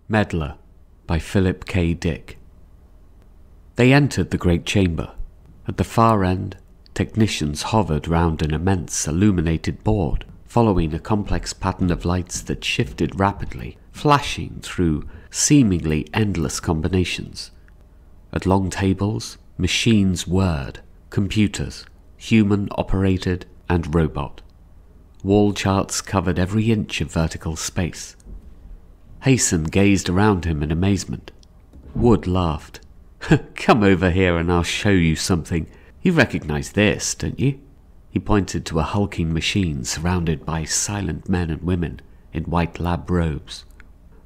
Meddler by Philip K. Dick. They entered the great chamber. At the far end, technicians hovered round an immense illuminated board, following a complex pattern of lights that shifted rapidly, flashing through seemingly endless combinations. At long tables, machines whirred, computers, human-operated and robot. Wall charts covered every inch of vertical space. Hasten gazed around him in amazement. Wood laughed. "Come over here and I'll show you something. You recognize this, don't you?" He pointed to a hulking machine surrounded by silent men and women in white lab robes.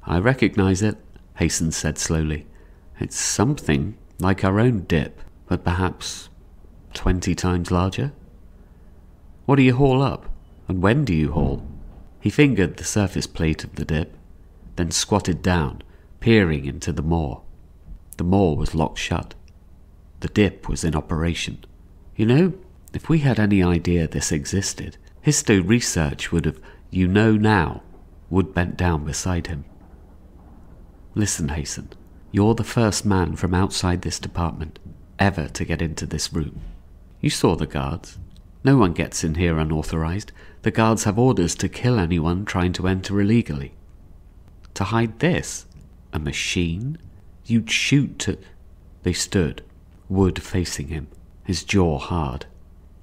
"I recognize it," Hasten said slowly. "It's something like our own dip, but perhaps 20 times larger." "What do you haul up? And when do you haul?" He fingered the surface plate of the dip, then squatted down, peering into the maw. The maw was locked shut. The dip was in operation. "You know, if we had any idea this existed, histo research would have, you know now." Wood bent down beside him. "Listen, Hasten, you're the first man from outside this department ever to get into this room. You saw the guards. No one gets in here unauthorized. The guards have orders to kill anyone trying to enter illegally. To hide this? A machine? You'd shoot to—" They stood, Wood facing him, his jaw hard.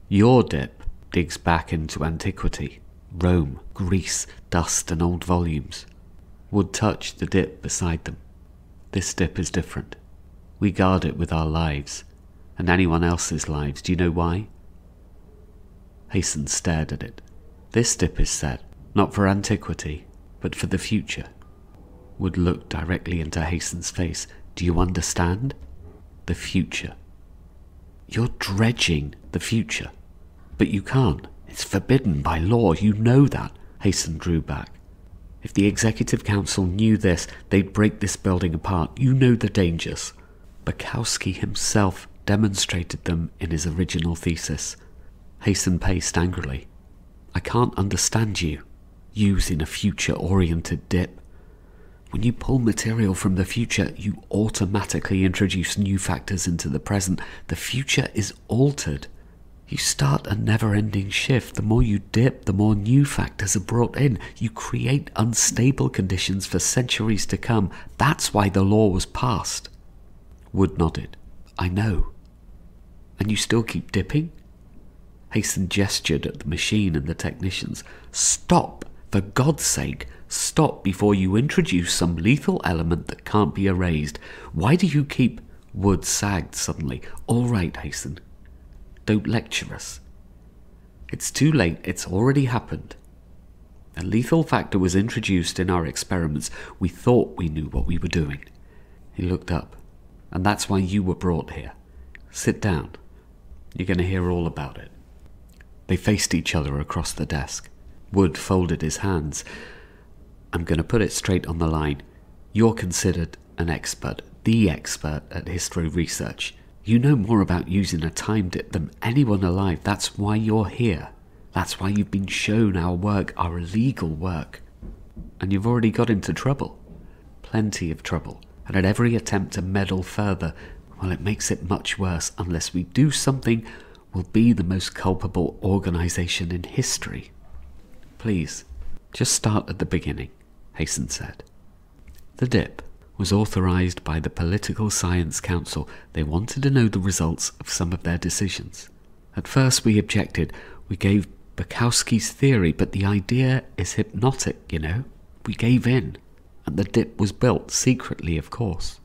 "Your dip digs back into antiquity. Rome, Greece, dust and old volumes." Wood touched the dip beside them. "This dip is different. We guard it with our lives, and anyone else's lives. Do you know why?" Hasten stared at it. "This dip is set, not for antiquity, but for the future." Wood looked directly into Hasten's face. "Do you understand? The future. You're dredging the future. But you can't. It's forbidden by law. You know that." Hasten drew back. "If the Executive Council knew this, they'd break this building apart. You know the dangers. Bukowski himself demonstrated them in his original thesis." Hasten paced angrily. "I can't understand you. Using a future-oriented dip. When you pull material from the future, you automatically introduce new factors into the present. The future is altered. You start a never-ending shift. The more you dip, the more new factors are brought in. You create unstable conditions for centuries to come. That's why the law was passed." Wood nodded. "I know. And you still keep dipping?" Hasten gestured at the machine and the technicians. "Stop! For God's sake, stop before you introduce some lethal element that can't be erased. Why do you keep—" Wood sagged suddenly. "All right, Hasten. Don't lecture us. It's too late. It's already happened. A lethal factor was introduced in our experiments. We thought we knew what we were doing." He looked up. "And that's why you were brought here. Sit down. You're going to hear all about it." They faced each other across the desk. Wood folded his hands. "I'm going to put it straight on the line. You're considered an expert, the expert at histo research. You know more about using a time dip than anyone alive. That's why you're here. That's why you've been shown our work, our illegal work. And you've already got into trouble. Plenty of trouble. And at every attempt to meddle further, well, it makes it much worse. Unless we do something, we'll be the most culpable organization in history. Please, just start at the beginning," Hasten said. "The dip was authorized by the Political Science Council. They wanted to know the results of some of their decisions. At first we objected. We gave Bukowski's theory, but the idea is hypnotic, you know. We gave in, and the dip was built, secretly of course.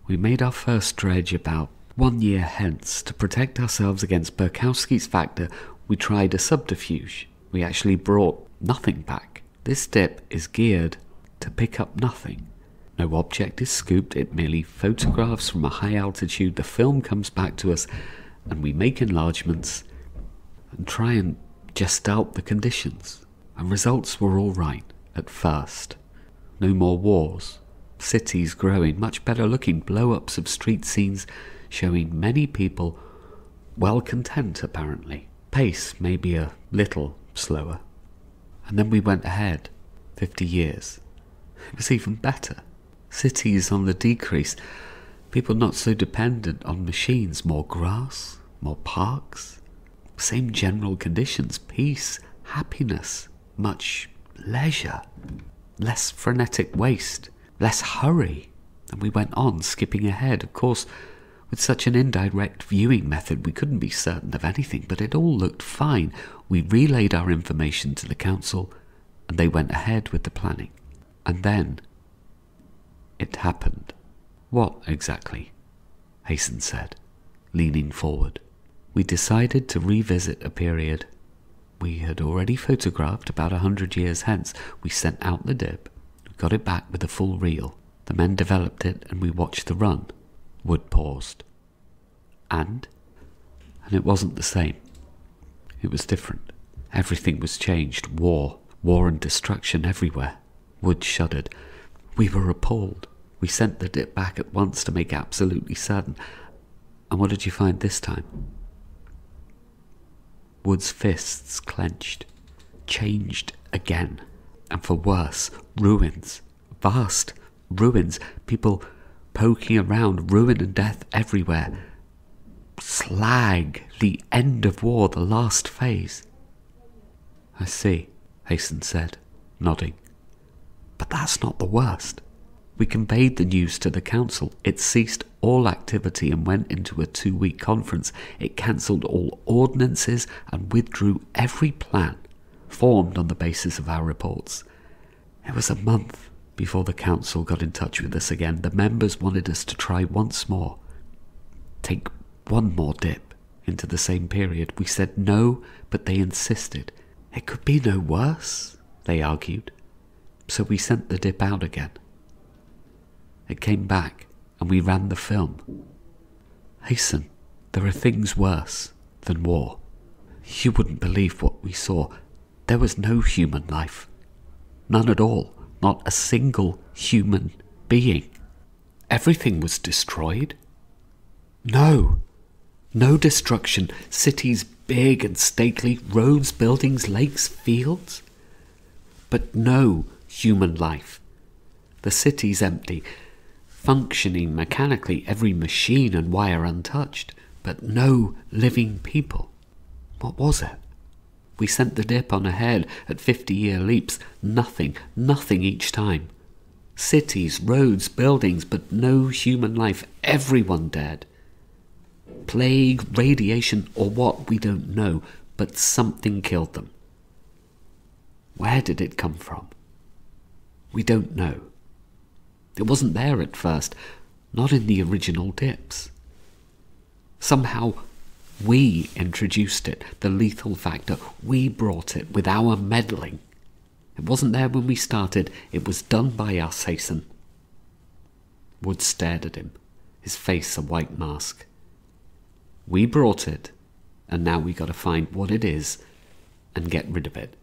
We made our first dredge about 1 year hence. To protect ourselves against Bukowski's factor, we tried a subterfuge. We actually brought nothing back. This dip is geared to pick up nothing. No object is scooped, it merely photographs from a high altitude. The film comes back to us, and we make enlargements and try and gestalt the conditions. And results were all right at first. No more wars. Cities growing, much better looking, blow-ups of street scenes showing many people well content apparently. Pace maybe a little slower. And then we went ahead, 50 years. It was even better. Cities on the decrease. People not so dependent on machines. More grass, more parks. Same general conditions. Peace, happiness, much leisure. Less frenetic waste, less hurry. And we went on, skipping ahead. Of course, with such an indirect viewing method, we couldn't be certain of anything, but it all looked fine. We relayed our information to the council, and they went ahead with the planning. And then it happened. What exactly? Hasten said, leaning forward. We decided to revisit a period we had already photographed about 100 years hence. We sent out the dip, got it back with a full reel. The men developed it, and we watched the run. Wood paused. And it wasn't the same. It was different. Everything was changed. War and destruction everywhere. Wood shuddered. We were appalled. We sent the dip back at once to make absolutely certain. And what did you find this time? Wood's fists clenched. Changed again. And for worse, ruins. Vast ruins. People poking around. Ruin and death everywhere. Slag. The end of war. The last phase. I see, Hasten said, nodding. But that's not the worst. We conveyed the news to the council. It ceased all activity and went into a 2-week conference. It cancelled all ordinances and withdrew every plan formed on the basis of our reports. It was a month before the council got in touch with us again. The members wanted us to try once more. Take one more dip into the same period. We said no, but they insisted. It could be no worse, they argued. So we sent the dip out again. It came back, and we ran the film. Hasten, there are things worse than war. You wouldn't believe what we saw. There was no human life. None at all. Not a single human being. Everything was destroyed. No destruction. Cities big and stately, roads, buildings, lakes, fields. But no human life. The city's empty, functioning mechanically, every machine and wire untouched, but no living people. What was it? We sent the dip on ahead at 50-year leaps. Nothing each time. Cities, roads, buildings, but no human life. Everyone dead. Plague, radiation, or what, we don't know, but something killed them. Where did it come from? We don't know. It wasn't there at first, not in the original dips. Somehow we introduced it, the lethal factor. We brought it with our meddling. It wasn't there when we started. It was done by us, Hasten. Wood stared at him, his face a white mask. We brought it, and now we got to find what it is and get rid of it.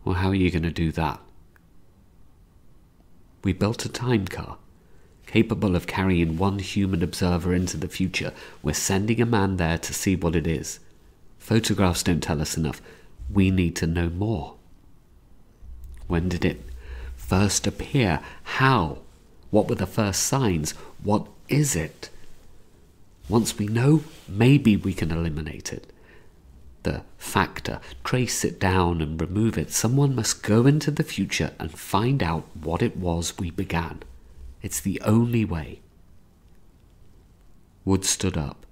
Well, how are you going to do that? We built a time car, capable of carrying one human observer into the future. We're sending a man there to see what it is. Photographs don't tell us enough. We need to know more. When did it first appear? How? What were the first signs? What is it? Once we know, maybe we can eliminate it. The factor, trace it down and remove it. Someone must go into the future and find out what it was we began. It's the only way. Wood stood up,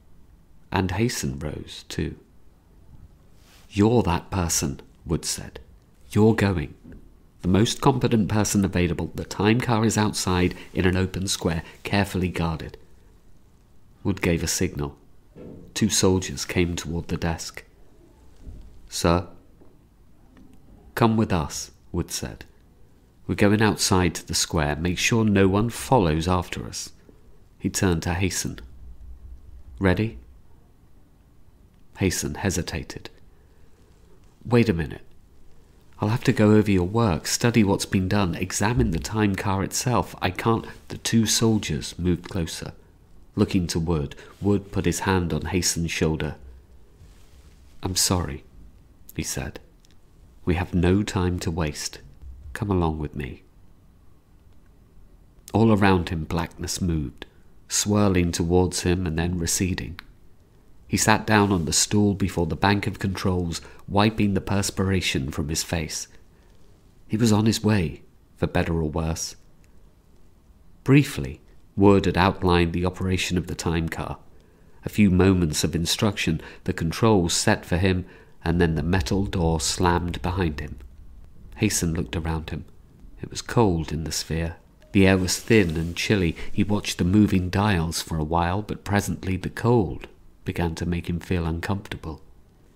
and Hasten rose too. You're that person, Wood said. You're going. The most competent person available. The time car is outside in an open square, carefully guarded. Wood gave a signal. 2 soldiers came toward the desk. Sir? Come with us, Wood said. We're going outside to the square. Make sure no one follows after us. He turned to Hasten. Ready? Hasten hesitated. Wait a minute. I'll have to go over your work, study what's been done, examine the time car itself. I can't. The 2 soldiers moved closer. Looking to Wood, Wood put his hand on Hasten's shoulder. I'm sorry, he said. We have no time to waste. Come along with me. All around him blackness moved, swirling towards him and then receding. He sat down on the stool before the bank of controls, wiping the perspiration from his face. He was on his way, for better or worse. Briefly, Wood had outlined the operation of the time car. A few moments of instruction, the controls set for him, and then the metal door slammed behind him. Hasten looked around him. It was cold in the sphere. The air was thin and chilly. He watched the moving dials for a while, but presently the cold began to make him feel uncomfortable.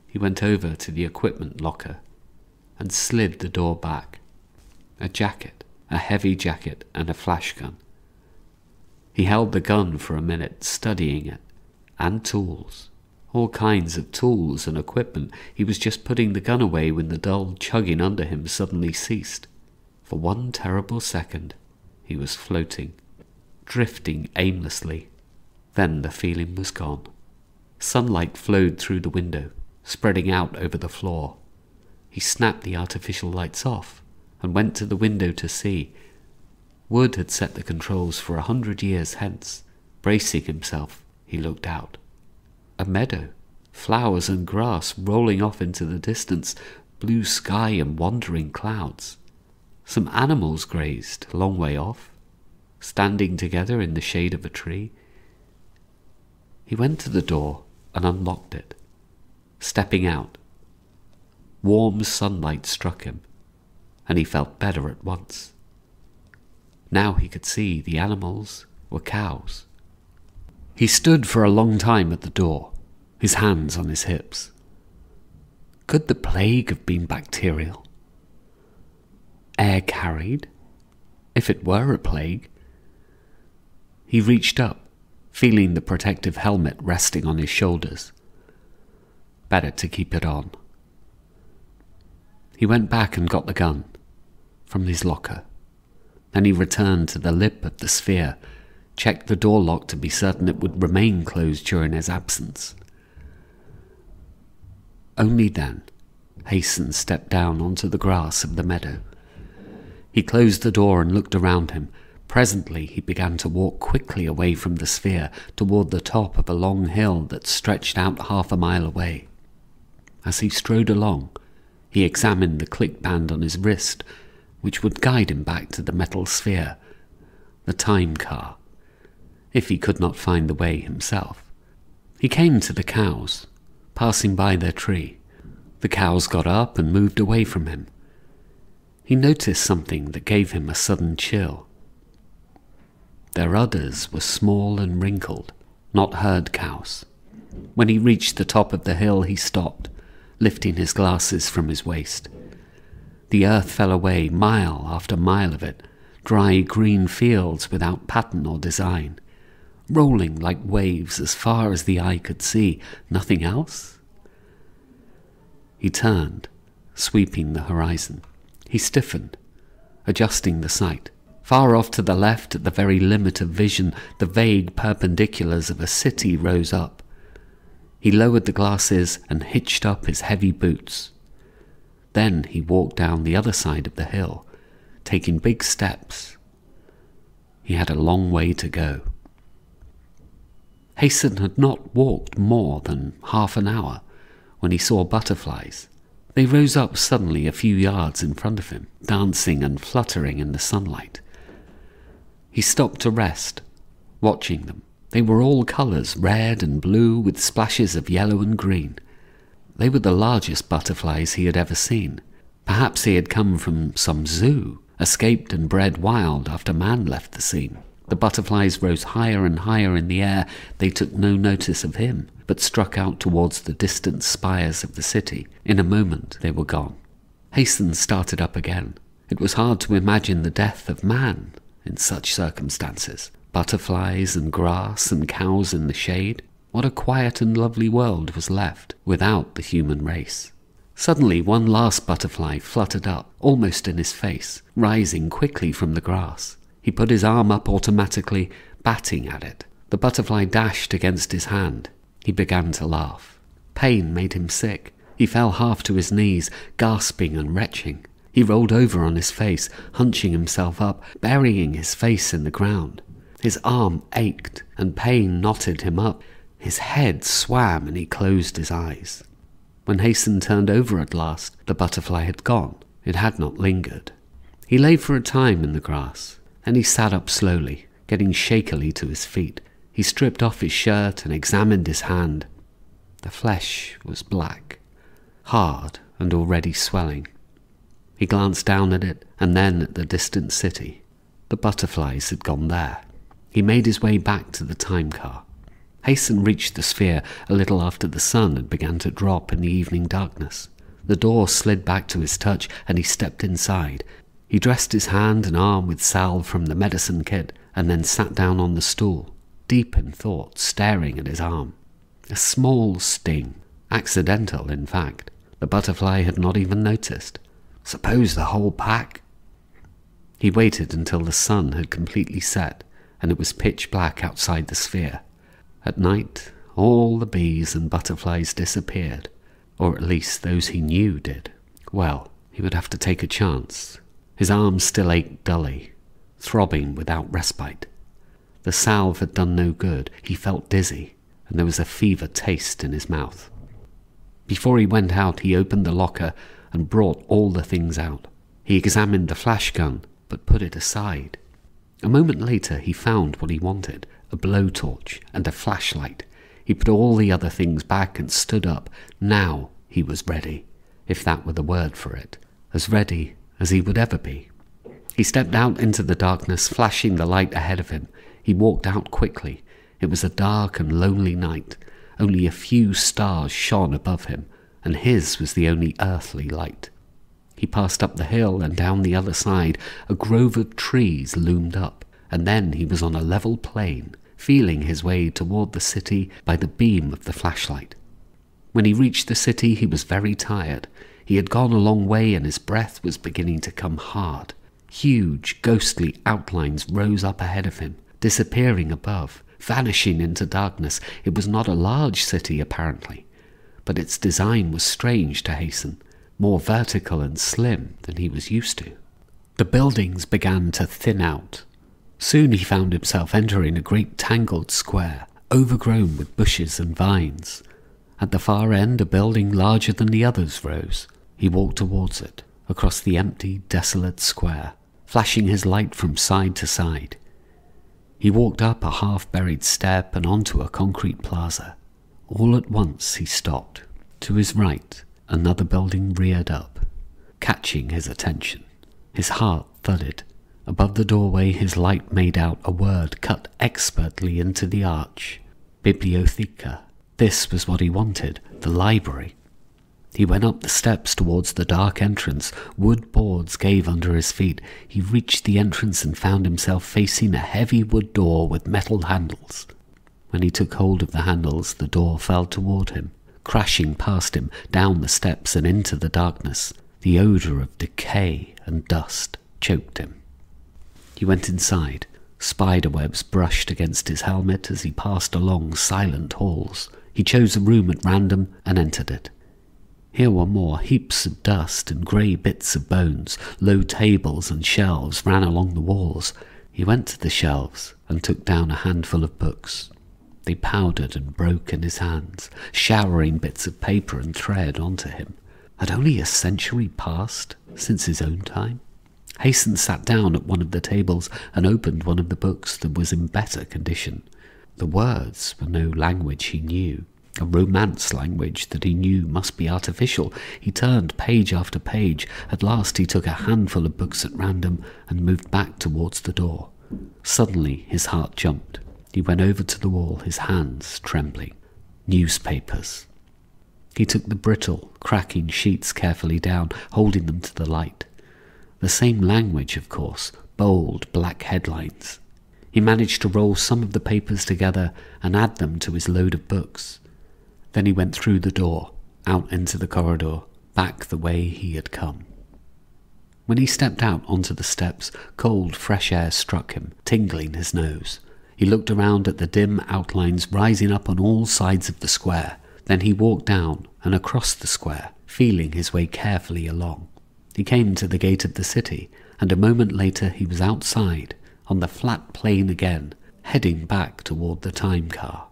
He went over to the equipment locker and slid the door back. A jacket, a heavy jacket, and a flash gun. He held the gun for a minute, studying it, and tools. All kinds of tools and equipment. He was just putting the gun away when the dull chugging under him suddenly ceased. For one terrible second, he was floating, drifting aimlessly. Then the feeling was gone. Sunlight flowed through the window, spreading out over the floor. He snapped the artificial lights off and went to the window to see. Wood had set the controls for 100 years hence. Bracing himself, he looked out. A meadow, flowers and grass rolling off into the distance, blue sky and wandering clouds. Some animals grazed a long way off, standing together in the shade of a tree. He went to the door and unlocked it. Stepping out, warm sunlight struck him, and he felt better at once. Now he could see the animals were cows. He stood for a long time at the door, his hands on his hips. Could the plague have been bacterial? Air carried? If it were a plague? He reached up, feeling the protective helmet resting on his shoulders. Better to keep it on. He went back and got the gun from his locker. Then he returned to the lip of the sphere, checked the door lock to be certain it would remain closed during his absence. Only then, Hasten stepped down onto the grass of the meadow. He closed the door and looked around him. Presently he began to walk quickly away from the sphere toward the top of a long hill that stretched out 1/2 mile away. As he strode along, he examined the click band on his wrist, which would guide him back to the metal sphere, the time car, if he could not find the way himself. He came to the cows, passing by their tree. The cows got up and moved away from him. He noticed something that gave him a sudden chill. Their udders were small and wrinkled, not herd cows. When he reached the top of the hill, he stopped, lifting his glasses from his waist. The earth fell away, mile after mile of it, dry green fields without pattern or design, rolling like waves as far as the eye could see. Nothing else? He turned, sweeping the horizon. He stiffened, adjusting the sight. Far off to the left, at the very limit of vision, the vague perpendiculars of a city rose up. He lowered the glasses and hitched up his heavy boots. Then he walked down the other side of the hill, taking big steps. He had a long way to go. Hasten had not walked more than 1/2 an hour when he saw butterflies. They rose up suddenly a few yards in front of him, dancing and fluttering in the sunlight. He stopped to rest, watching them. They were all colours, red and blue with splashes of yellow and green. They were the largest butterflies he had ever seen. Perhaps he had come from some zoo, escaped and bred wild after man left the scene. The butterflies rose higher and higher in the air. They took no notice of him, but struck out towards the distant spires of the city. In a moment they were gone. Hasten started up again. It was hard to imagine the death of man in such circumstances. Butterflies and grass and cows in the shade. What a quiet and lovely world was left without the human race. Suddenly one last butterfly fluttered up, almost in his face, rising quickly from the grass. He put his arm up automatically, batting at it. The butterfly dashed against his hand. He began to laugh. Pain made him sick. He fell half to his knees, gasping and retching. He rolled over on his face, hunching himself up, burying his face in the ground. His arm ached, and pain knotted him up. His head swam, and he closed his eyes. When Hasten turned over at last, the butterfly had gone. It had not lingered. He lay for a time in the grass. Then he sat up slowly, getting shakily to his feet. He stripped off his shirt and examined his hand. The flesh was black, hard and already swelling. He glanced down at it and then at the distant city. The butterflies had gone there. He made his way back to the time car. Hasten reached the sphere a little after the sun had begun to drop in the evening darkness. The door slid back to his touch and he stepped inside. He dressed his hand and arm with salve from the medicine kit and then sat down on the stool, deep in thought, staring at his arm. A small sting, accidental in fact. The butterfly had not even noticed. Suppose the whole pack? He waited until the sun had completely set and it was pitch black outside the sphere. At night, all the bees and butterflies disappeared, or at least those he knew did. Well, he would have to take a chance. His arm still ached dully, throbbing without respite. The salve had done no good. He felt dizzy, and there was a fever taste in his mouth. Before he went out, he opened the locker and brought all the things out. He examined the flash gun, but put it aside. A moment later, he found what he wanted, a blowtorch and a flashlight. He put all the other things back and stood up. Now he was ready, if that were the word for it, as ready as he would ever be. He stepped out into the darkness, flashing the light ahead of him. He walked out quickly. It was a dark and lonely night. Only a few stars shone above him, and his was the only earthly light. He passed up the hill, and down the other side a grove of trees loomed up, and then he was on a level plain, feeling his way toward the city by the beam of the flashlight. When he reached the city, he was very tired. He had gone a long way, and his breath was beginning to come hard. Huge, ghostly outlines rose up ahead of him, disappearing above, vanishing into darkness. It was not a large city, apparently, but its design was strange to Hasten, more vertical and slim than he was used to. The buildings began to thin out. Soon he found himself entering a great tangled square, overgrown with bushes and vines. At the far end, a building larger than the others rose. He walked towards it, across the empty, desolate square, flashing his light from side to side. He walked up a half-buried step and onto a concrete plaza. All at once he stopped. To his right, another building reared up, catching his attention. His heart thudded. Above the doorway, his light made out a word cut expertly into the arch. Bibliotheca. This was what he wanted, the library. He went up the steps towards the dark entrance. Wood boards gave under his feet. He reached the entrance and found himself facing a heavy wood door with metal handles. When he took hold of the handles, the door fell toward him, crashing past him, down the steps and into the darkness. The odour of decay and dust choked him. He went inside. Spiderwebs brushed against his helmet as he passed along silent halls. He chose a room at random and entered it. Here were more heaps of dust and grey bits of bones. Low tables and shelves ran along the walls. He went to the shelves and took down a handful of books. They powdered and broke in his hands, showering bits of paper and thread onto him. Had only a century passed since his own time? Hasten sat down at one of the tables and opened one of the books that was in better condition. The words were no language he knew, a Romance language that he knew must be artificial. He turned page after page. At last he took a handful of books at random and moved back towards the door. Suddenly his heart jumped. He went over to the wall, his hands trembling. Newspapers. He took the brittle, cracking sheets carefully down, holding them to the light. The same language, of course, bold black headlines. He managed to roll some of the papers together and add them to his load of books. Then he went through the door, out into the corridor, back the way he had come. When he stepped out onto the steps, cold, fresh air struck him, tingling his nose. He looked around at the dim outlines rising up on all sides of the square. Then he walked down and across the square, feeling his way carefully along. He came to the gate of the city, and a moment later he was outside, on the flat plain again, heading back toward the time car.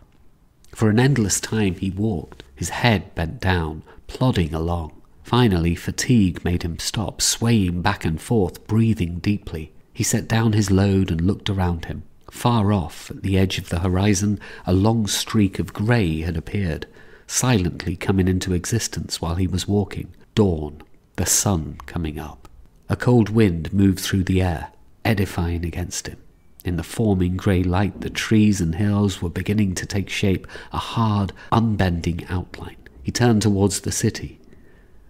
For an endless time he walked, his head bent down, plodding along. Finally, fatigue made him stop, swaying back and forth, breathing deeply. He set down his load and looked around him. Far off, at the edge of the horizon, a long streak of grey had appeared, silently coming into existence while he was walking. Dawn, the sun coming up. A cold wind moved through the air, edifying against him. In the forming grey light, the trees and hills were beginning to take shape, a hard, unbending outline. He turned towards the city.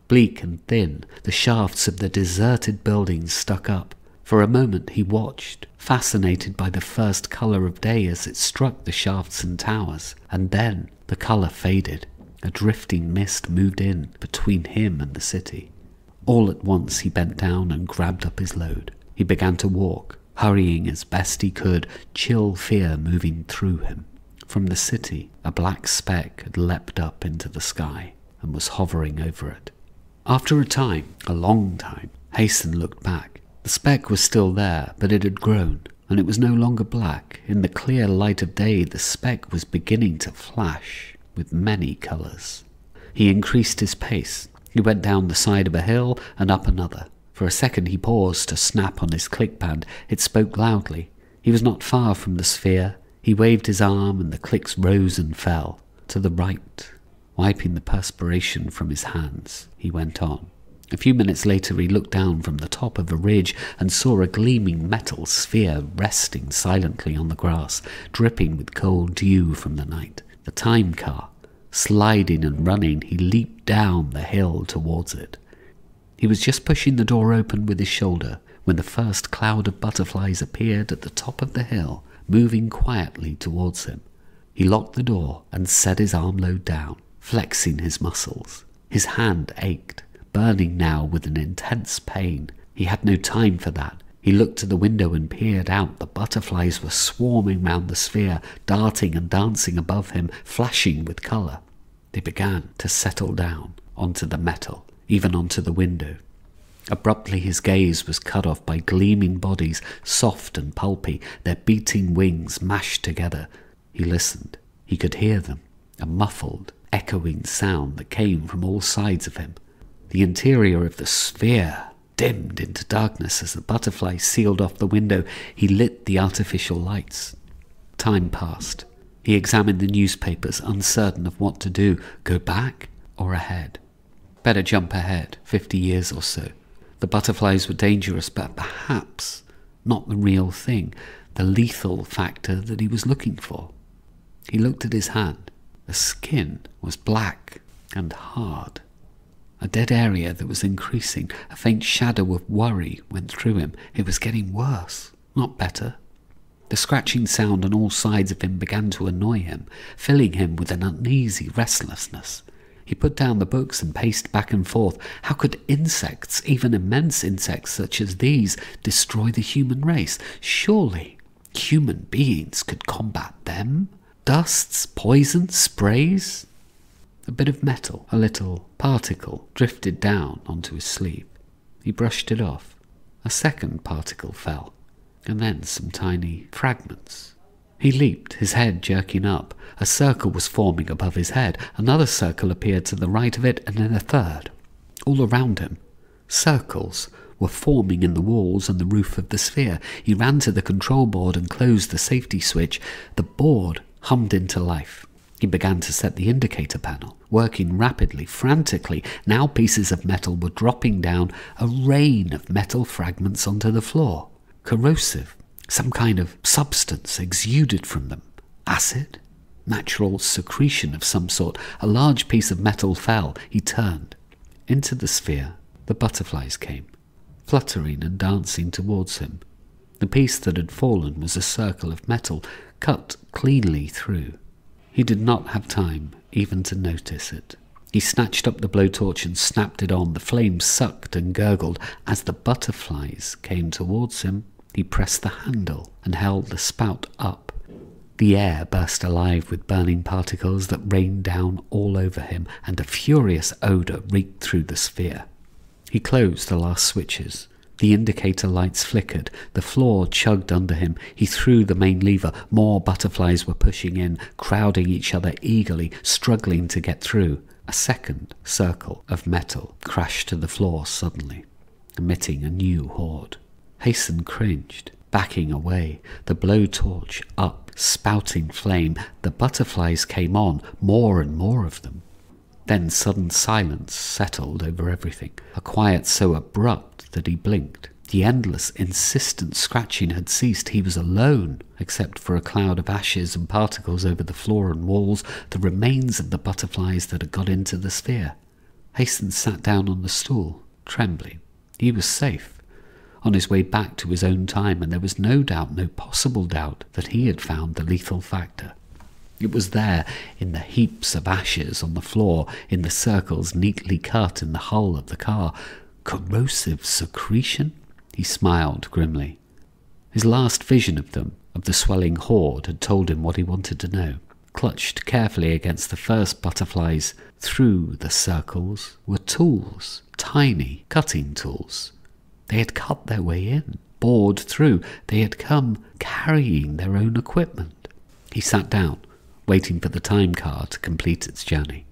Bleak and thin, the shafts of the deserted buildings stuck up. For a moment he watched, fascinated by the first colour of day as it struck the shafts and towers, and then the colour faded. A drifting mist moved in between him and the city. All at once he bent down and grabbed up his load. He began to walk, hurrying as best he could, chill fear moving through him. From the city, a black speck had leapt up into the sky and was hovering over it. After a time, a long time, Hasten looked back. The speck was still there, but it had grown, and it was no longer black. In the clear light of day, the speck was beginning to flash with many colours. He increased his pace. He went down the side of a hill and up another. For a second he paused to snap on his clickband. It spoke loudly. He was not far from the sphere. He waved his arm and the clicks rose and fell. To the right, wiping the perspiration from his hands, he went on. A few minutes later he looked down from the top of a ridge and saw a gleaming metal sphere resting silently on the grass, dripping with cold dew from the night. The time car, sliding and running, he leaped down the hill towards it. He was just pushing the door open with his shoulder when the first cloud of butterflies appeared at the top of the hill, moving quietly towards him. He locked the door and set his arm load down, flexing his muscles. His hand ached, burning now with an intense pain. He had no time for that. He looked to the window and peered out. The butterflies were swarming round the sphere, darting and dancing above him, flashing with colour. They began to settle down onto the metal, even onto the window. Abruptly his gaze was cut off by gleaming bodies, soft and pulpy, their beating wings mashed together. He listened. He could hear them, a muffled, echoing sound that came from all sides of him. The interior of the sphere dimmed into darkness as the butterfly sealed off the window. He lit the artificial lights. Time passed. He examined the newspapers, uncertain of what to do. Go back or ahead? Better jump ahead, 50 years or so. The butterflies were dangerous, but perhaps not the real thing, the lethal factor that he was looking for. He looked at his hand. The skin was black and hard. A dead area that was increasing. A faint shadow of worry went through him. It was getting worse, not better. The scratching sound on all sides of him began to annoy him, filling him with an uneasy restlessness. He put down the books and paced back and forth. How could insects, even immense insects such as these, destroy the human race? Surely human beings could combat them? Dusts, poison, sprays? A bit of metal, a little particle, drifted down onto his sleeve. He brushed it off. A second particle fell, and then some tiny fragments. He leaped, his head jerking up. A circle was forming above his head. Another circle appeared to the right of it, and then a third. All around him, circles were forming in the walls and the roof of the sphere. He ran to the control board and closed the safety switch. The board hummed into life. He began to set the indicator panel, working rapidly, frantically. Now pieces of metal were dropping down, a rain of metal fragments onto the floor. Corrosive, some kind of substance exuded from them. Acid? Natural secretion of some sort. A large piece of metal fell. He turned. Into the sphere, the butterflies came, fluttering and dancing towards him. The piece that had fallen was a circle of metal, cut cleanly through. He did not have time even to notice it. He snatched up the blowtorch and snapped it on. The flames sucked and gurgled. As the butterflies came towards him, he pressed the handle and held the spout up. The air burst alive with burning particles that rained down all over him, and a furious odour reeked through the sphere. He closed the last switches. The indicator lights flickered. The floor chugged under him. He threw the main lever. More butterflies were pushing in, crowding each other eagerly, struggling to get through. A second circle of metal crashed to the floor suddenly, emitting a new horde. Hasten cringed, backing away, the blowtorch up, spouting flame. The butterflies came on, more and more of them. Then sudden silence settled over everything, a quiet so abrupt that he blinked. The endless, insistent scratching had ceased. He was alone, except for a cloud of ashes and particles over the floor and walls, the remains of the butterflies that had got into the sphere. Hasten sat down on the stool, trembling. He was safe, on his way back to his own time, and there was no doubt, no possible doubt, that he had found the lethal factor. It was there, in the heaps of ashes on the floor, in the circles neatly cut in the hull of the car. Corrosive secretion? He smiled grimly. His last vision of them, of the swelling horde, had told him what he wanted to know. Clutched carefully against the first butterflies, through the circles, were tools, tiny cutting tools. They had cut their way in, bored through. They had come carrying their own equipment. He sat down, waiting for the time car to complete its journey.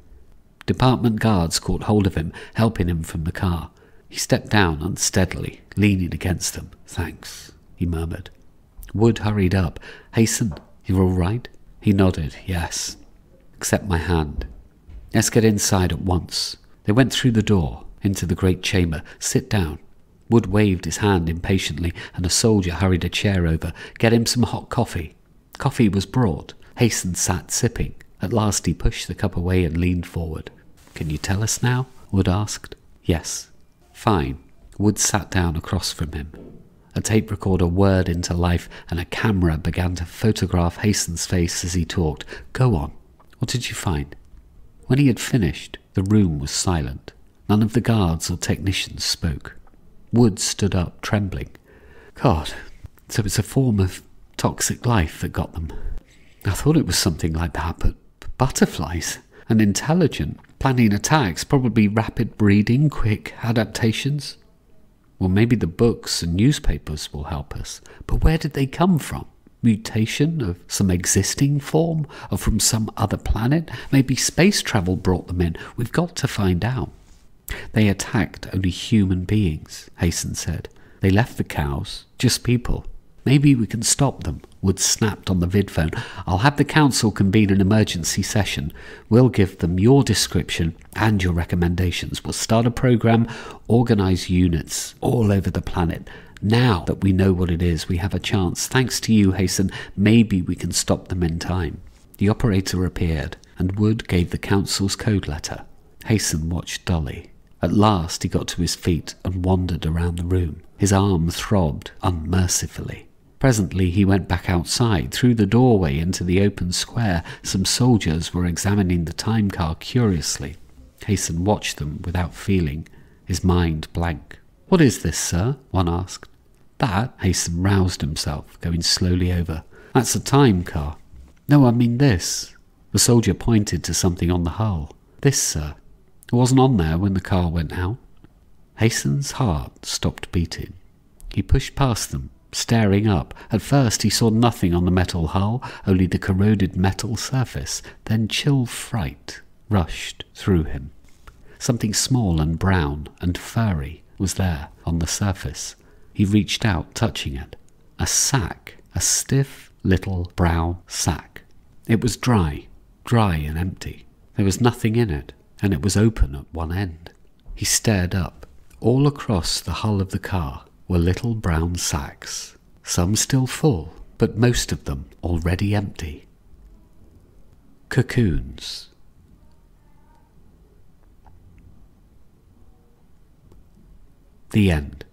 Department guards caught hold of him, helping him from the car. He stepped down unsteadily, leaning against them. "Thanks," he murmured. Wood hurried up. "Hasten, you're all right?" He nodded. "Yes. Accept my hand. Let's get inside at once." They went through the door, into the great chamber. "Sit down." Wood waved his hand impatiently, and a soldier hurried a chair over. "Get him some hot coffee." Coffee was brought. Hasten sat sipping. At last he pushed the cup away and leaned forward. "Can you tell us now?" Wood asked. "Yes." "Fine." Wood sat down across from him. A tape recorder whirred into life, and a camera began to photograph Hasten's face as he talked. "Go on. What did you find?" When he had finished, the room was silent. None of the guards or technicians spoke. Wood stood up, trembling. "God, so it's a form of toxic life that got them. I thought it was something like that, but butterflies, and intelligent, planning attacks, probably rapid breeding, quick adaptations. Well, maybe the books and newspapers will help us, but where did they come from? Mutation of some existing form, or from some other planet? Maybe space travel brought them in. We've got to find out." "They attacked only human beings," Hasten said. "They left the cows, just people. Maybe we can stop them." Wood snapped on the vidphone. "I'll have the council convene an emergency session. We'll give them your description and your recommendations. We'll start a program, organize units all over the planet. Now that we know what it is, we have a chance. Thanks to you, Hasten, maybe we can stop them in time." The operator appeared, and Wood gave the council's code letter. Hasten watched dully. At last he got to his feet and wandered around the room. His arm throbbed unmercifully. Presently he went back outside, through the doorway into the open square. Some soldiers were examining the time car curiously. Hasten watched them without feeling, his mind blank. "What is this, sir?" one asked. "That?" Hasten roused himself, going slowly over. "That's a time car." "No, I mean this." The soldier pointed to something on the hull. "This, sir. It wasn't on there when the car went out." Hasten's heart stopped beating. He pushed past them, staring up. At first he saw nothing on the metal hull, only the corroded metal surface. Then chill fright rushed through him. Something small and brown and furry was there on the surface. He reached out, touching it. A sack, a stiff little brown sack. It was dry and empty. There was nothing in it, and it was open at one end. He stared up. All across the hull of the car were little brown sacks, some still full, but most of them already empty. Cocoons. The end.